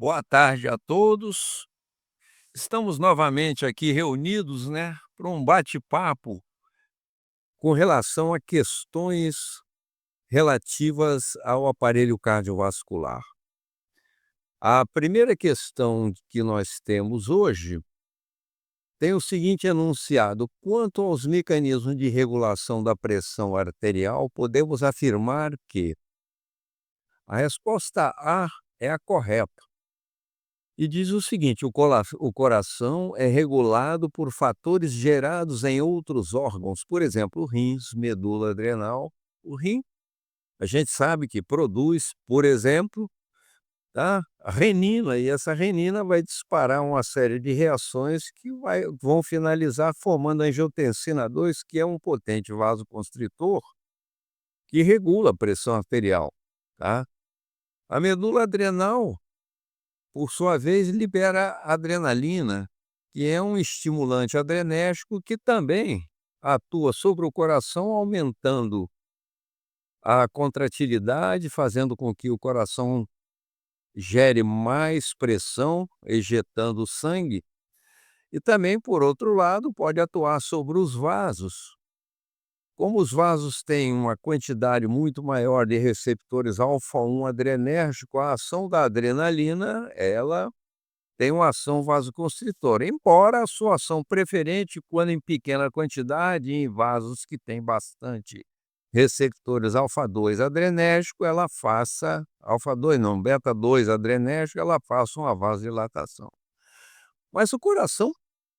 Boa tarde a todos. Estamos novamente aqui reunidos, para um bate-papo com relação a questões relativas ao aparelho cardiovascular. A primeira questão que nós temos hoje tem o seguinte enunciado: quanto aos mecanismos de regulação da pressão arterial, podemos afirmar que a resposta A é a correta. E diz o seguinte: o coração é regulado por fatores gerados em outros órgãos, por exemplo, rins, medula adrenal. O rim, a gente sabe que produz, por exemplo, tá, renina, e essa renina vai disparar uma série de reações que vão finalizar formando a angiotensina 2, que é um potente vasoconstritor que regula a pressão arterial, tá? A medula adrenal, por sua vez, libera adrenalina, que é um estimulante adrenérgico que também atua sobre o coração, aumentando a contratilidade, fazendo com que o coração gere mais pressão, ejetando sangue, e também, por outro lado, pode atuar sobre os vasos. Como os vasos têm uma quantidade muito maior de receptores alfa-1 adrenérgico, a ação da adrenalina, ela tem uma ação vasoconstritora, embora a sua ação preferente, quando em pequena quantidade, em vasos que têm bastante receptores alfa-2 adrenérgico, ela faça alfa-2 não, beta-2 adrenérgico, ela faça uma vasodilatação. Mas o coração,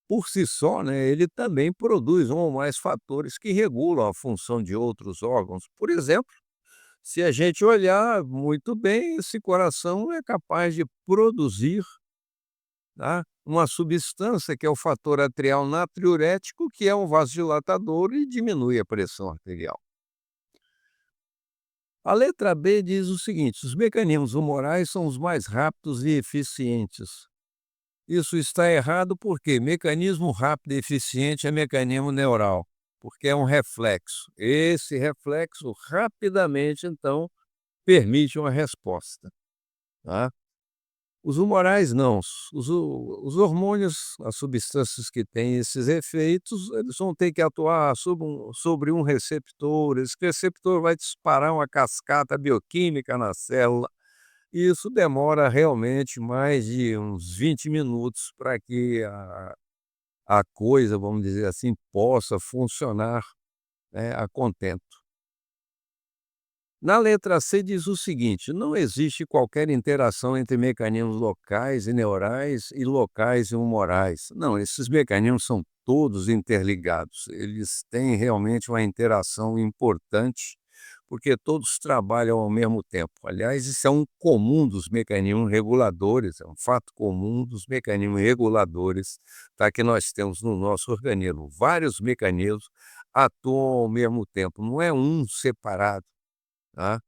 por si só, ele também produz um ou mais fatores que regulam a função de outros órgãos. Por exemplo, se a gente olhar muito bem, esse coração é capaz de produzir, tá, uma substância que é o fator atrial natriurético, que é um vasodilatador e diminui a pressão arterial. A letra B diz o seguinte: os mecanismos humorais são os mais rápidos e eficientes. Isso está errado porque mecanismo rápido e eficiente é mecanismo neural, porque é um reflexo. Esse reflexo rapidamente, então, permite uma resposta, tá? Os humorais não, os hormônios, as substâncias que têm esses efeitos, eles vão ter que atuar sobre um receptor, esse receptor vai disparar uma cascata bioquímica na célula, e isso demora realmente mais de uns 20 minutos para que a coisa, vamos dizer assim, possa funcionar, a contento. Na letra C diz o seguinte: não existe qualquer interação entre mecanismos locais e neurais e locais e humorais. Não, esses mecanismos são todos interligados. Eles têm realmente uma interação importante, porque todos trabalham ao mesmo tempo. Aliás, isso é um comum dos mecanismos reguladores, é um fato comum dos mecanismos reguladores, tá, que nós temos no nosso organismo. Vários mecanismos atuam ao mesmo tempo, não é um separado, tá?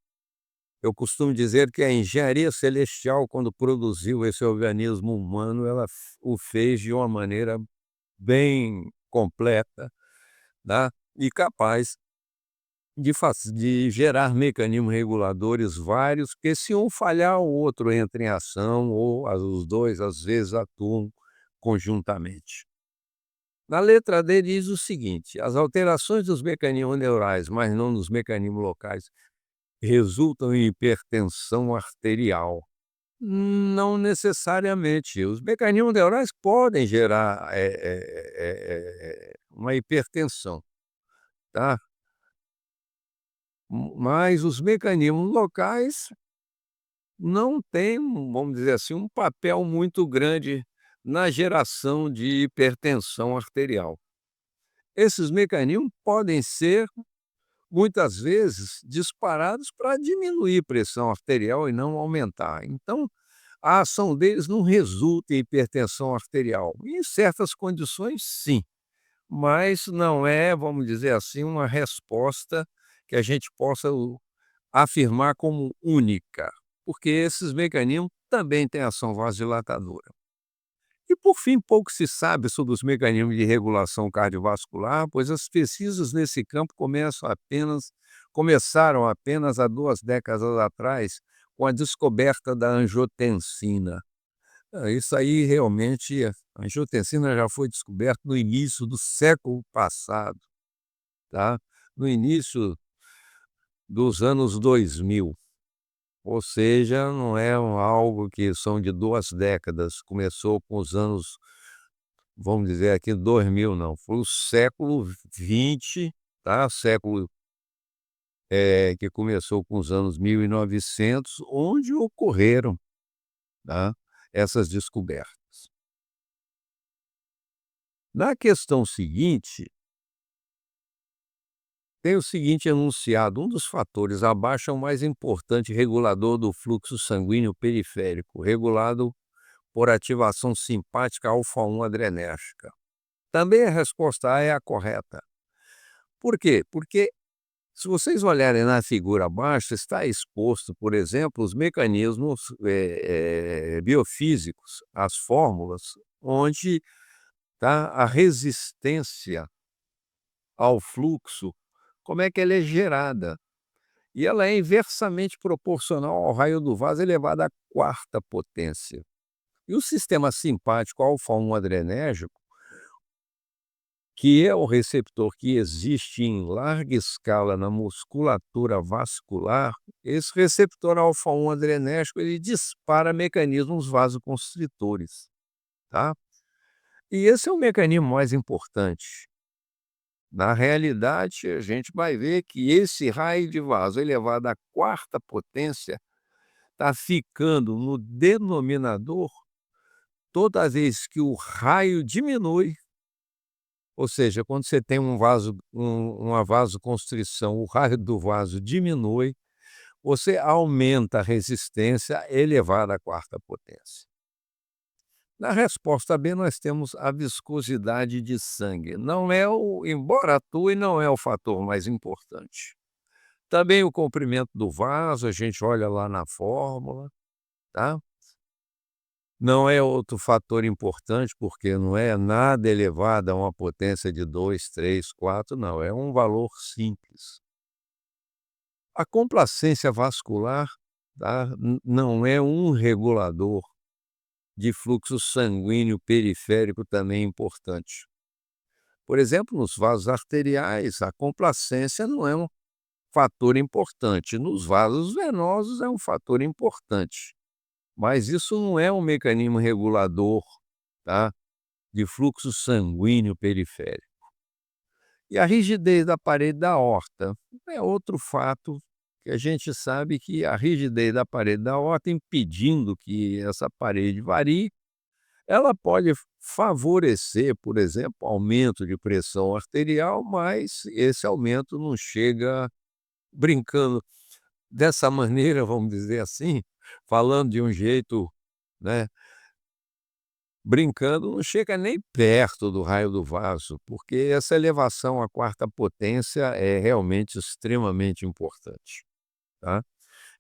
Eu costumo dizer que a engenharia celestial, quando produziu esse organismo humano, ela o fez de uma maneira bem completa, tá, e capaz de gerar mecanismos reguladores vários, porque se um falhar, o outro entra em ação, ou os dois, às vezes, atuam conjuntamente. Na letra D diz o seguinte: as alterações dos mecanismos neurais, mas não nos mecanismos locais, resultam em hipertensão arterial. Não necessariamente. Os mecanismos neurais podem gerar, uma hipertensão, tá? Mas os mecanismos locais não têm, vamos dizer assim, um papel muito grande na geração de hipertensão arterial. Esses mecanismos podem ser, muitas vezes, disparados para diminuir pressão arterial e não aumentar. Então, a ação deles não resulta em hipertensão arterial. Em certas condições, sim, mas não é, vamos dizer assim, uma resposta que a gente possa afirmar como única, porque esses mecanismos também têm ação vasodilatadora. E, por fim, pouco se sabe sobre os mecanismos de regulação cardiovascular, pois as pesquisas nesse campo começaram apenas há 2 décadas atrás, com a descoberta da angiotensina. Isso aí realmente a angiotensina já foi descoberta no início do século passado, tá, no início dos anos 2000, ou seja, não é algo que são de 2 décadas, começou com os anos, vamos dizer aqui 2000 não, foi o século XX, tá, século, que começou com os anos 1900, onde ocorreram, tá, essas descobertas. Na questão seguinte, tem o seguinte enunciado: um dos fatores abaixo é o mais importante regulador do fluxo sanguíneo periférico, regulado por ativação simpática alfa-1 adrenérgica. Também a resposta A é a correta. Por quê? Porque se vocês olharem na figura abaixo, está exposto, por exemplo, os mecanismos biofísicos, as fórmulas, onde tá a resistência ao fluxo, como é que ela é gerada. E ela é inversamente proporcional ao raio do vaso elevado à quarta potência. E o sistema simpático alfa-1 adrenérgico, que é o receptor que existe em larga escala na musculatura vascular, esse receptor alfa-1 adrenérgico, ele dispara mecanismos vasoconstritores, tá? E esse é o mecanismo mais importante. Na realidade, a gente vai ver que esse raio de vaso elevado à quarta potência está ficando no denominador toda vez que o raio diminui, ou seja, quando você tem uma vasoconstrição, o raio do vaso diminui, você aumenta a resistência elevada à quarta potência. Na resposta B, nós temos a viscosidade de sangue. Não é embora atue, não é o fator mais importante. Também o comprimento do vaso, a gente olha lá na fórmula, tá? Não é outro fator importante, porque não é nada elevado a uma potência de 2, 3, 4, não, é um valor simples. A complacência vascular, tá, não é um regulador de fluxo sanguíneo periférico também importante. Por exemplo, nos vasos arteriais, a complacência não é um fator importante, nos vasos venosos é um fator importante. Mas isso não é um mecanismo regulador, tá, de fluxo sanguíneo periférico. E a rigidez da parede da aorta é outro fato que a gente sabe que a rigidez da parede da aorta, impedindo que essa parede varie, ela pode favorecer, por exemplo, aumento de pressão arterial, mas esse aumento não chega brincando dessa maneira, vamos dizer assim, falando de um jeito, né, brincando, não chega nem perto do raio do vaso, porque essa elevação à quarta potência é realmente extremamente importante, tá.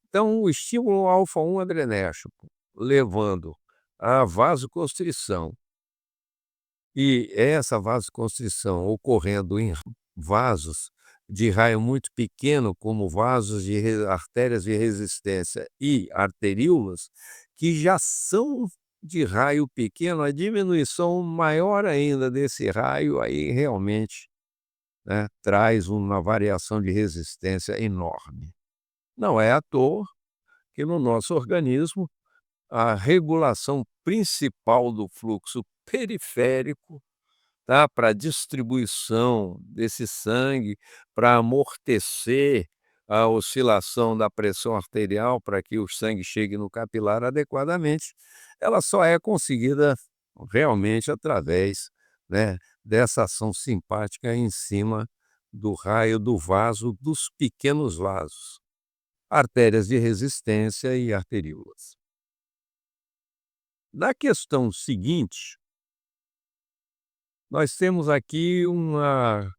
Então o estímulo alfa-1 adrenérgico, levando à vasoconstrição, e essa vasoconstrição ocorrendo em vasos de raio muito pequeno, como vasos de artérias de resistência e arteríolas, que já são de raio pequeno, a diminuição maior ainda desse raio, aí realmente, né, traz uma variação de resistência enorme. Não é à toa que no nosso organismo a regulação principal do fluxo periférico, tá, para a distribuição desse sangue, para amortecer a oscilação da pressão arterial, para que o sangue chegue no capilar adequadamente, ela só é conseguida realmente através, né, dessa ação simpática em cima do raio do vaso, dos pequenos vasos, artérias de resistência e arteríolas. Na questão seguinte, nós temos aqui uma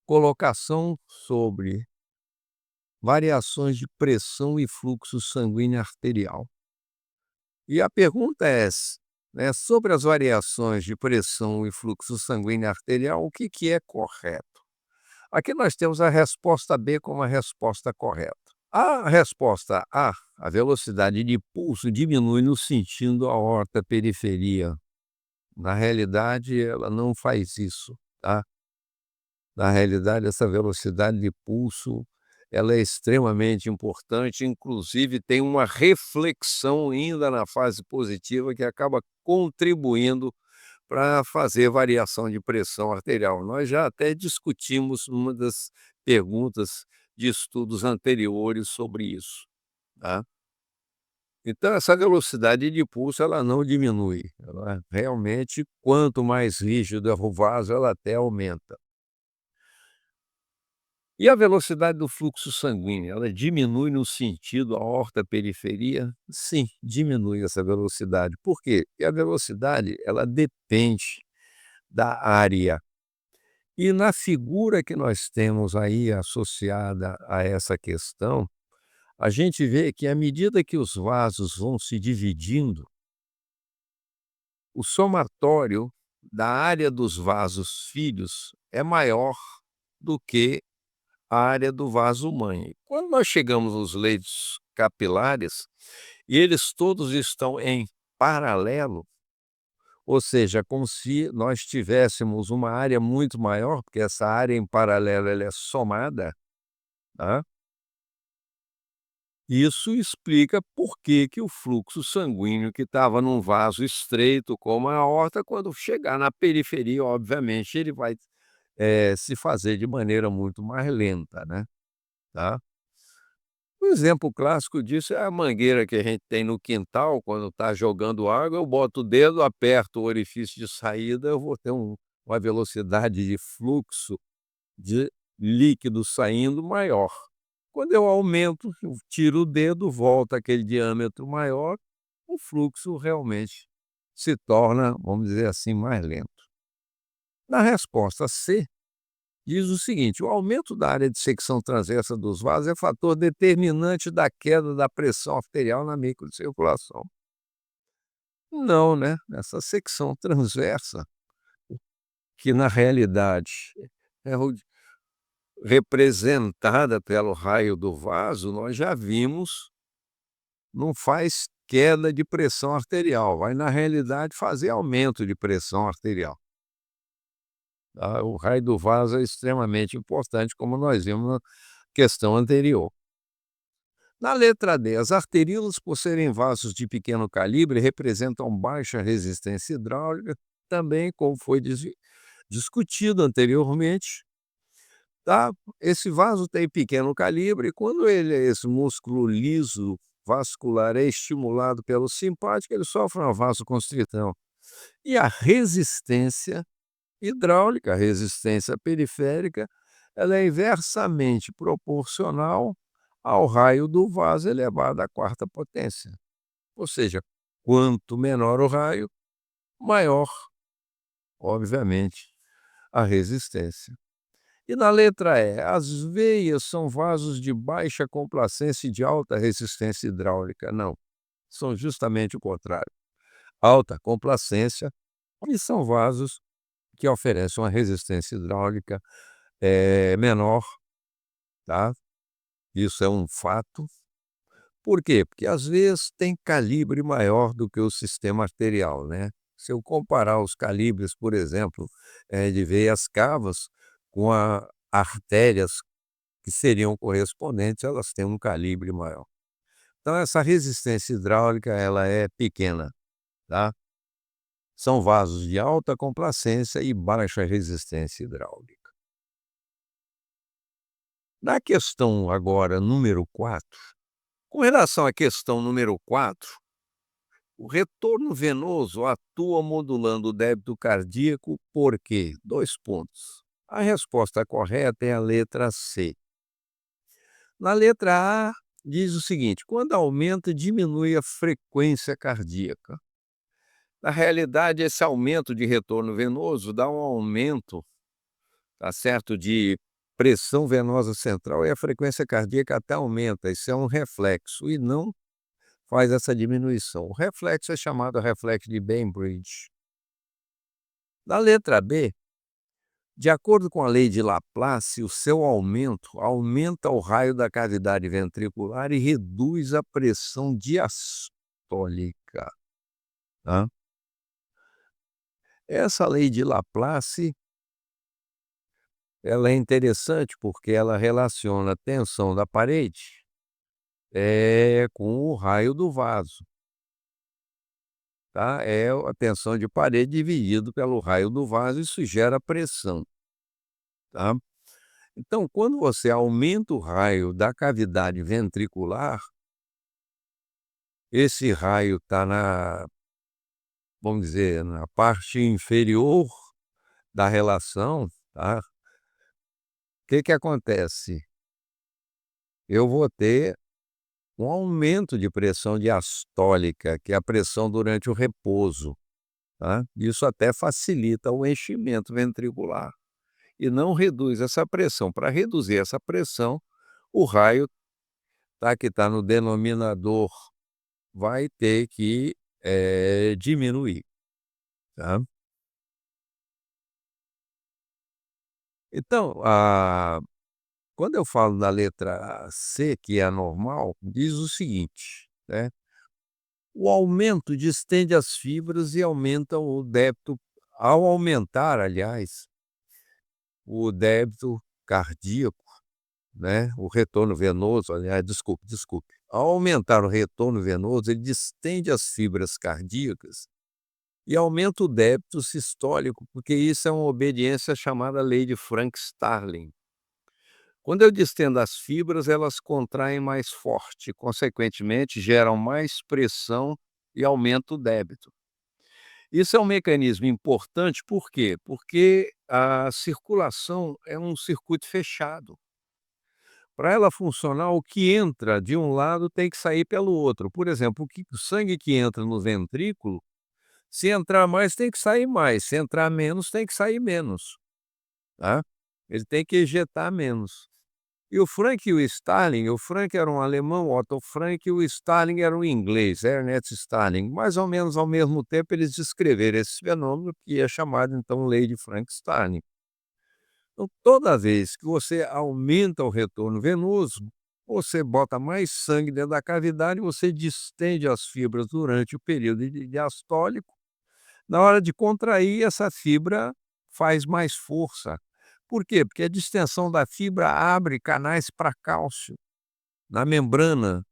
colocação sobre variações de pressão e fluxo sanguíneo arterial. E a pergunta é né, sobre as variações de pressão e fluxo sanguíneo arterial, o que é correto? Aqui nós temos a resposta B como a resposta correta. A resposta A a velocidade de pulso diminui no sentido aorta-periferia. Na realidade, ela não faz isso, tá. Na realidade, essa velocidade de pulso, ela é extremamente importante, inclusive tem uma reflexão ainda na fase positiva que acaba contribuindo para fazer variação de pressão arterial. Nós já até discutimos numa das perguntas de estudos anteriores sobre isso, tá. Então essa velocidade de pulso ela não diminui, ela realmente quanto mais rígido é o vaso, ela até aumenta. E a velocidade do fluxo sanguíneo, ela diminui no sentido aorta-periferia? Sim, diminui essa velocidade. Por quê? Porque a velocidade, ela depende da área. E na figura que nós temos aí associada a essa questão, a gente vê que à medida que os vasos vão se dividindo, o somatório da área dos vasos filhos é maior do que a área do vaso mãe. Quando nós chegamos nos leitos capilares, e eles todos estão em paralelo, ou seja, como se nós tivéssemos uma área muito maior, porque essa área em paralelo ela é somada, tá? Isso explica por que que o fluxo sanguíneo que estava num vaso estreito como a aorta, quando chegar na periferia, obviamente, ele vai, se fazer de maneira muito mais lenta, né, tá. Um exemplo clássico disso é a mangueira que a gente tem no quintal, quando está jogando água, eu boto o dedo, aperto o orifício de saída, eu vou ter uma velocidade de fluxo de líquido saindo maior. Quando eu aumento, eu tiro o dedo, volta aquele diâmetro maior, o fluxo realmente se torna, vamos dizer assim, mais lento. Na resposta C, diz o seguinte: o aumento da área de secção transversa dos vasos é fator determinante da queda da pressão arterial na microcirculação. Não, né? Essa secção transversa, que na realidade é representada pelo raio do vaso, nós já vimos, não faz queda de pressão arterial, vai na realidade fazer aumento de pressão arterial. Tá? O raio do vaso é extremamente importante, como nós vimos na questão anterior. Na letra D, as arteríolas, por serem vasos de pequeno calibre, representam baixa resistência hidráulica, também como foi discutido anteriormente, tá? Esse vaso tem pequeno calibre, e quando esse músculo liso vascular é estimulado pelo simpático, ele sofre uma vasoconstrição. E a resistência hidráulica, a resistência periférica, ela é inversamente proporcional ao raio do vaso elevado à quarta potência. Ou seja, quanto menor o raio, maior, obviamente, a resistência. E na letra E, as veias são vasos de baixa complacência e de alta resistência hidráulica. Não, são justamente o contrário. Alta complacência e são vasos que oferecem uma resistência hidráulica menor, tá? Isso é um fato. Por quê? Porque às vezes tem calibre maior do que o sistema arterial, né. Se eu comparar os calibres, por exemplo, de veias cavas com a artérias que seriam correspondentes, elas têm um calibre maior. Então essa resistência hidráulica ela é pequena, tá. São vasos de alta complacência e baixa resistência hidráulica. Na questão agora número 4, com relação à questão número 4, o retorno venoso atua modulando o débito cardíaco por quê? 2 pontos. A resposta correta é a letra C. Na letra A, diz o seguinte: quando aumenta, diminui a frequência cardíaca. Na realidade, esse aumento de retorno venoso dá um aumento, tá certo, de pressão venosa central e a frequência cardíaca até aumenta. Isso é um reflexo e não faz essa diminuição. O reflexo é chamado reflexo de Bainbridge. Na letra B, De acordo com a lei de Laplace, o seu aumento aumenta o raio da cavidade ventricular e reduz a pressão diastólica, tá. Essa lei de Laplace, ela é interessante porque ela relaciona a tensão da parede, com o raio do vaso, tá. É a tensão de parede dividido pelo raio do vaso, isso gera pressão, tá. Então, quando você aumenta o raio da cavidade ventricular, esse raio está na, vamos dizer, na parte inferior da relação, tá. Que acontece? Eu vou ter um aumento de pressão diastólica, que é a pressão durante o repouso, tá. Isso até facilita o enchimento ventricular e não reduz essa pressão. Para reduzir essa pressão, o raio, tá, que está no denominador, vai ter que, diminuir, tá. Então, quando eu falo da letra C, que é a normal, diz o seguinte, né: o aumento distende as fibras e aumenta o débito, ao aumentar, aliás, o débito cardíaco, né, o retorno venoso, aliás, desculpe. Ao aumentar o retorno venoso, ele distende as fibras cardíacas e aumenta o débito sistólico, porque isso é uma obediência à chamada lei de Frank-Starling. Quando eu distendo as fibras, elas contraem mais forte, consequentemente, geram mais pressão e aumenta o débito. Isso é um mecanismo importante, por quê? Porque a circulação é um circuito fechado. Para ela funcionar, o que entra de um lado tem que sair pelo outro. Por exemplo, o sangue que entra no ventrículo, se entrar mais, tem que sair mais, se entrar menos, tem que sair menos, tá. Ele tem que ejetar menos. E o Frank era um alemão, Otto Frank, e o Starling era um inglês, Ernest Starling. Mais ou menos ao mesmo tempo eles descreveram esse fenômeno, que é chamado então lei de Frank-Starling. Então toda vez que você aumenta o retorno venoso, você bota mais sangue dentro da cavidade, você distende as fibras durante o período diastólico. Na hora de contrair, essa fibra faz mais força. Por quê? Porque a distensão da fibra abre canais para cálcio na membrana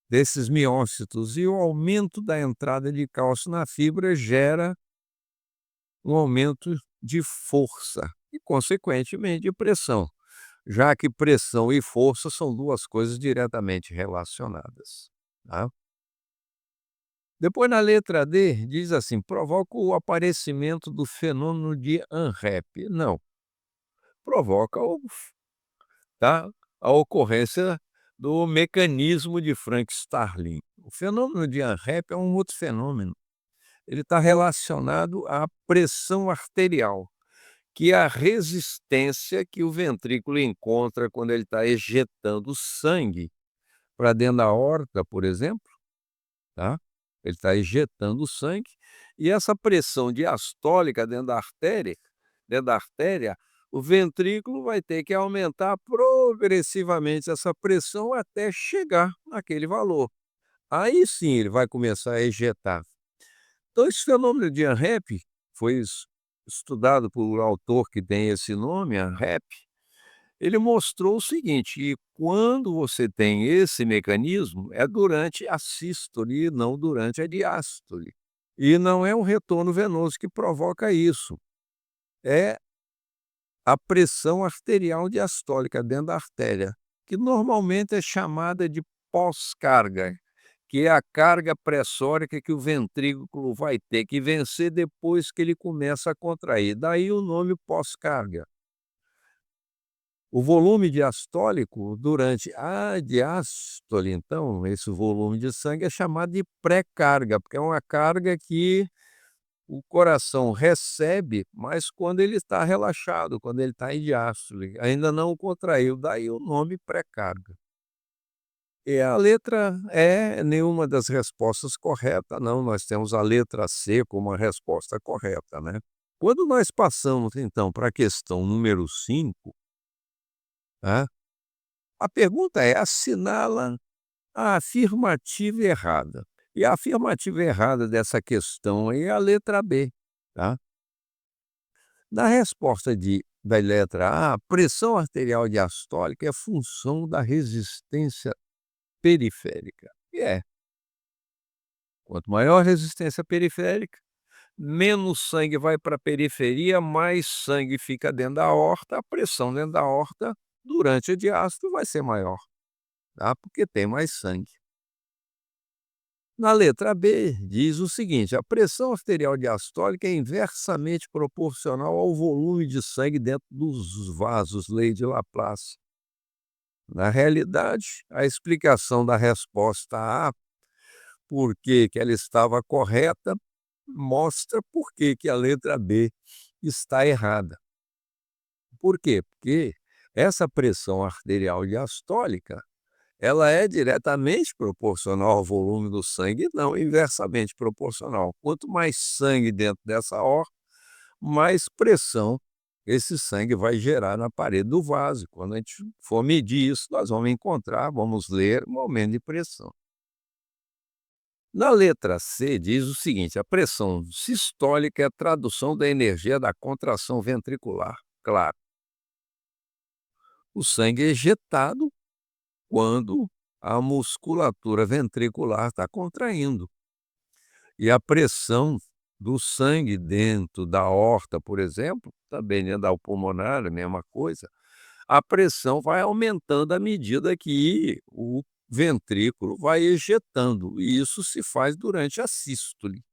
desses miócitos, e o aumento da entrada de cálcio na fibra gera um aumento de força e, consequentemente, de pressão, já que pressão e força são 2 coisas diretamente relacionadas, tá. Depois, na letra D, diz assim: "Provoca o aparecimento do fenômeno de Henrep". Não, provoca o tá, a ocorrência do mecanismo de Frank-Starling. O fenômeno de Henrep é um outro fenômeno. Ele está relacionado à pressão arterial, que é a resistência que o ventrículo encontra quando ele está ejetando sangue para dentro da aorta, por exemplo, tá. Ele está ejetando sangue, e essa pressão diastólica dentro da artéria, o ventrículo vai ter que aumentar progressivamente essa pressão até chegar naquele valor. Aí sim ele vai começar a ejetar. Então esse fenômeno de Henrep foi estudado por um autor que tem esse nome, Henrep. Ele mostrou o seguinte, que quando você tem esse mecanismo, é durante a sístole e não durante a diástole. E não é um retorno venoso que provoca isso, é a pressão arterial diastólica dentro da artéria, que normalmente é chamada de pós-carga, que é a carga pressórica que o ventrículo vai ter que vencer depois que ele começa a contrair, daí o nome pós-carga. O volume diastólico durante a diástole, então, esse volume de sangue é chamado de pré-carga, porque é uma carga que o coração recebe, mas quando ele está relaxado, quando ele está em diástole, ainda não contraiu, daí o nome pré-carga. E a letra E, nenhuma das respostas correta, não, nós temos a letra C como a resposta correta, né. Quando nós passamos, então, para a questão número 5, tá, a pergunta é: assinala a afirmativa errada. E a afirmativa errada dessa questão aí é a letra B, tá. Na resposta da letra A, a pressão arterial diastólica é função da resistência periférica. E é, quanto maior a resistência periférica, menos sangue vai para a periferia, mais sangue fica dentro da aorta, a pressão dentro da aorta durante a diástole vai ser maior, tá, porque tem mais sangue. Na letra B, diz o seguinte: a pressão arterial diastólica é inversamente proporcional ao volume de sangue dentro dos vasos, lei de Laplace. Na realidade, a explicação da resposta A, por que ela estava correta, mostra por que a letra B está errada. Por quê? Porque essa pressão arterial diastólica, ela é diretamente proporcional ao volume do sangue e não inversamente proporcional. Quanto mais sangue dentro dessa aorta, mais pressão esse sangue vai gerar na parede do vaso. Quando a gente for medir isso, nós vamos encontrar, vamos ler um aumento de pressão. Na letra C diz o seguinte: a pressão sistólica é a tradução da energia da contração ventricular. Claro, o sangue é ejetado quando a musculatura ventricular está contraindo. E a pressão do sangue dentro da aorta, por exemplo, também dentro da pulmonar, a mesma coisa, a pressão vai aumentando à medida que o ventrículo vai ejetando, e isso se faz durante a sístole.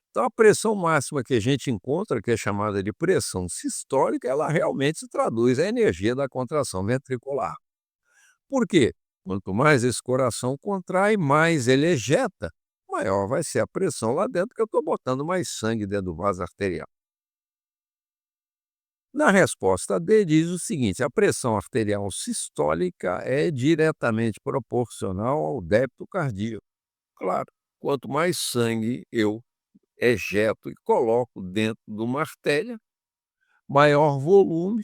Então a pressão máxima que a gente encontra, que é chamada de pressão sistólica, ela realmente se traduz a energia da contração ventricular. Por quê? Quanto mais esse coração contrai, mais ele ejeta, maior vai ser a pressão lá dentro, que eu estou botando mais sangue dentro do vaso arterial. Na resposta D diz o seguinte: a pressão arterial sistólica é diretamente proporcional ao débito cardíaco. Claro, quanto mais sangue eu ejeto e coloco dentro de uma artéria, maior volume,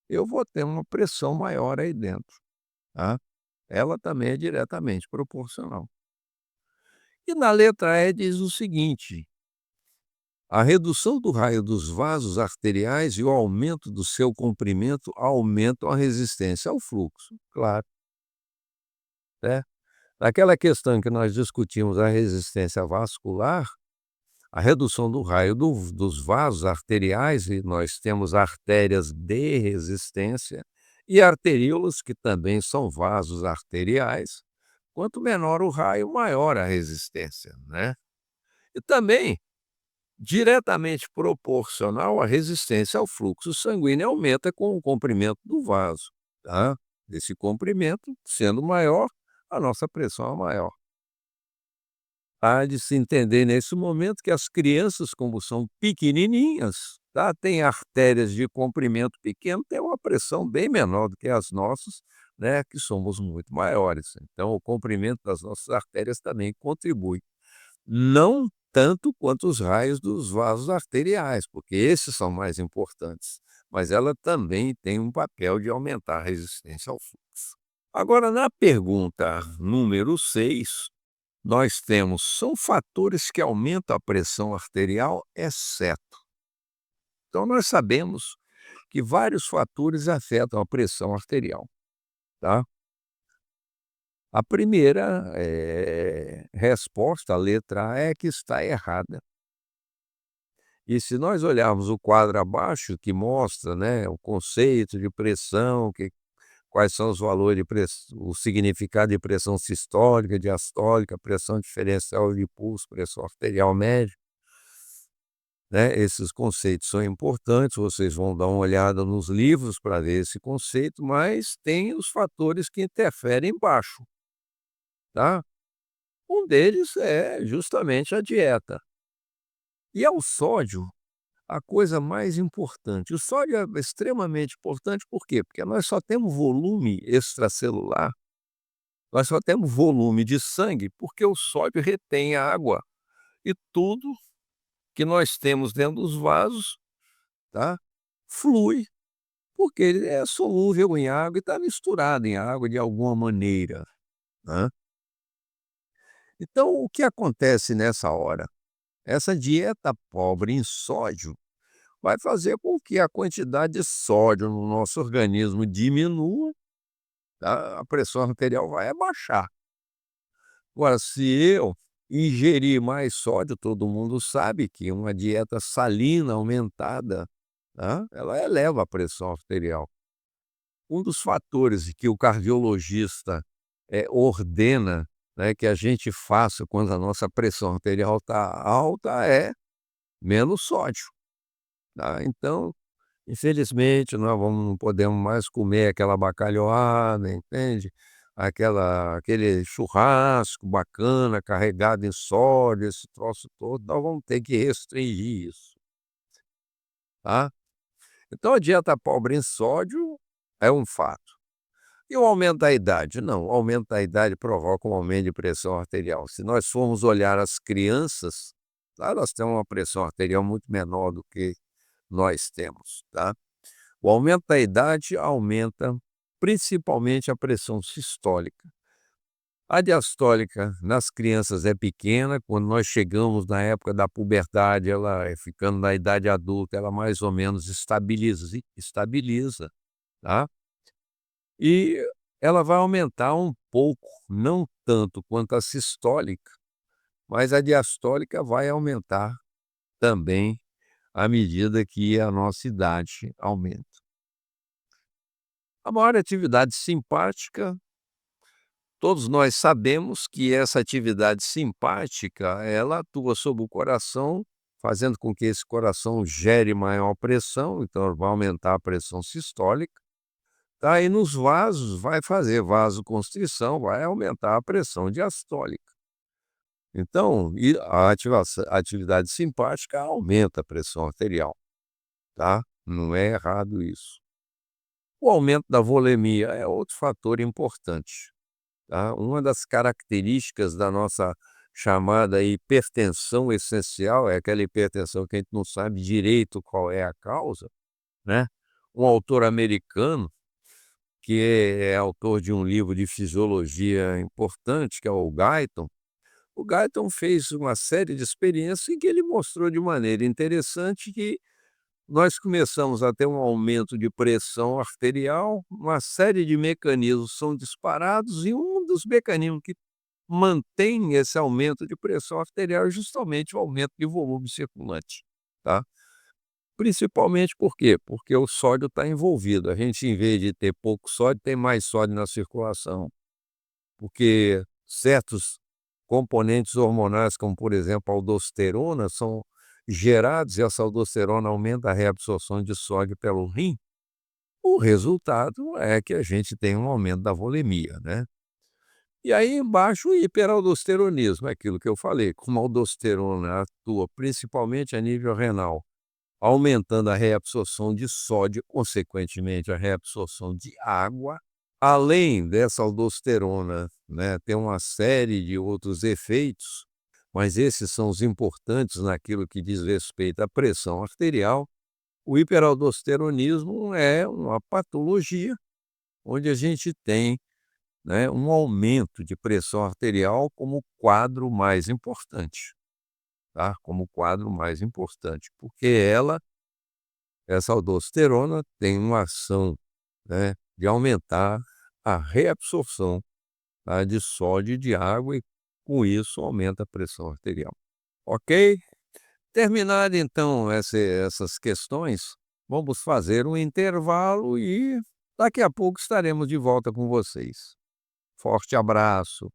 eu vou ter uma pressão maior aí dentro, tá? Ela também é diretamente proporcional. E na letra E diz o seguinte: a redução do raio dos vasos arteriais e o aumento do seu comprimento aumentam a resistência ao fluxo. Claro, né? Naquela questão que nós discutimos a resistência vascular, a redução do raio dos vasos arteriais, e nós temos artérias de resistência e arteríolas, que também são vasos arteriais. Quanto menor o raio, maior a resistência, né? E também, diretamente proporcional, a resistência ao fluxo sanguíneo aumenta com o comprimento do vaso, tá? Esse comprimento sendo maior, a nossa pressão é maior. Há de se entender nesse momento que as crianças, como são pequenininhas, tá, têm artérias de comprimento pequeno, têm uma pressão bem menor do que as nossas, né, que somos muito maiores. Então o comprimento das nossas artérias também contribui. Não tanto quanto os raios dos vasos arteriais, porque esses são mais importantes, mas ela também tem um papel de aumentar a resistência ao fluxo. Agora, na pergunta número 6, nós temos: são fatores que aumentam a pressão arterial, exceto. Então nós sabemos que vários fatores afetam a pressão arterial, tá? A primeira, resposta, a letra A, é que está errada. E se nós olharmos o quadro abaixo, que mostra, né, o conceito de pressão, quais são os valores de o significado de pressão sistólica, diastólica, pressão diferencial de pulso, pressão arterial média, né? Esses conceitos são importantes, vocês vão dar uma olhada nos livros para ver esse conceito, mas tem os fatores que interferem embaixo, tá? Um deles é justamente a dieta. E ao sódio, a coisa mais importante. O sódio é extremamente importante, por quê? Porque nós só temos volume extracelular, nós só temos volume de sangue porque o sódio retém a água, e tudo que nós temos dentro dos vasos, tá, flui, porque ele é solúvel em água e está misturado em água de alguma maneira, né. Então o que acontece nessa hora? Essa dieta pobre em sódio vai fazer com que a quantidade de sódio no nosso organismo diminua, tá, a pressão arterial vai abaixar. Agora, se eu ingerir mais sódio, todo mundo sabe que uma dieta salina aumentada, tá, ela eleva a pressão arterial. Um dos fatores que o cardiologista, ordena, né, que a gente faça quando a nossa pressão arterial está alta é menos sódio, tá. Então, infelizmente, não podemos mais comer aquela bacalhoada, entende? Aquele churrasco bacana, carregado em sódio, esse troço todo, nós vamos ter que restringir isso, tá? Então a dieta pobre em sódio é um fato. E o aumento da idade? Não, o aumento da idade provoca um aumento de pressão arterial. Se nós formos olhar as crianças, tá, elas têm uma pressão arterial muito menor do que nós temos, tá? O aumento da idade aumenta principalmente a pressão sistólica. A diastólica nas crianças é pequena, quando nós chegamos na época da puberdade, ela ficando na idade adulta, ela mais ou menos estabiliza, tá? E ela vai aumentar um pouco, não tanto quanto a sistólica, mas a diastólica vai aumentar também à medida que a nossa idade aumenta. A maior atividade simpática, todos nós sabemos que essa atividade simpática, ela atua sobre o coração, fazendo com que esse coração gere maior pressão, então vai aumentar a pressão sistólica, tá, e nos vasos vai fazer vasoconstrição, vai aumentar a pressão diastólica. Então, a atividade simpática aumenta a pressão arterial, tá, não é errado isso. O aumento da volemia é outro fator importante, tá? Uma das características da nossa chamada hipertensão essencial, é aquela hipertensão que a gente não sabe direito qual é a causa, né. Um autor americano, que é autor de um livro de fisiologia importante, que é o Guyton fez uma série de experiências em que ele mostrou de maneira interessante que nós começamos a ter um aumento de pressão arterial, uma série de mecanismos são disparados e um dos mecanismos que mantém esse aumento de pressão arterial é justamente o aumento de volume circulante, tá. Principalmente por quê? Porque o sódio está envolvido, a gente em vez de ter pouco sódio, tem mais sódio na circulação, porque certos componentes hormonais, como por exemplo a aldosterona, são gerados e essa aldosterona aumenta a reabsorção de sódio pelo rim, o resultado é que a gente tem um aumento da volemia, né. E aí embaixo o hiperaldosteronismo, é aquilo que eu falei, como a aldosterona atua principalmente a nível renal, aumentando a reabsorção de sódio, consequentemente a reabsorção de água, além dessa aldosterona, né, tem uma série de outros efeitos, mas esses são os importantes naquilo que diz respeito à pressão arterial. O hiperaldosteronismo é uma patologia onde a gente tem, né, um aumento de pressão arterial como quadro mais importante, tá? Como quadro mais importante, porque essa aldosterona tem uma ação, né, de aumentar a reabsorção, tá, de sódio e de água e com isso aumenta a pressão arterial, ok? Terminado então essas questões, vamos fazer um intervalo e daqui a pouco estaremos de volta com vocês. Forte abraço.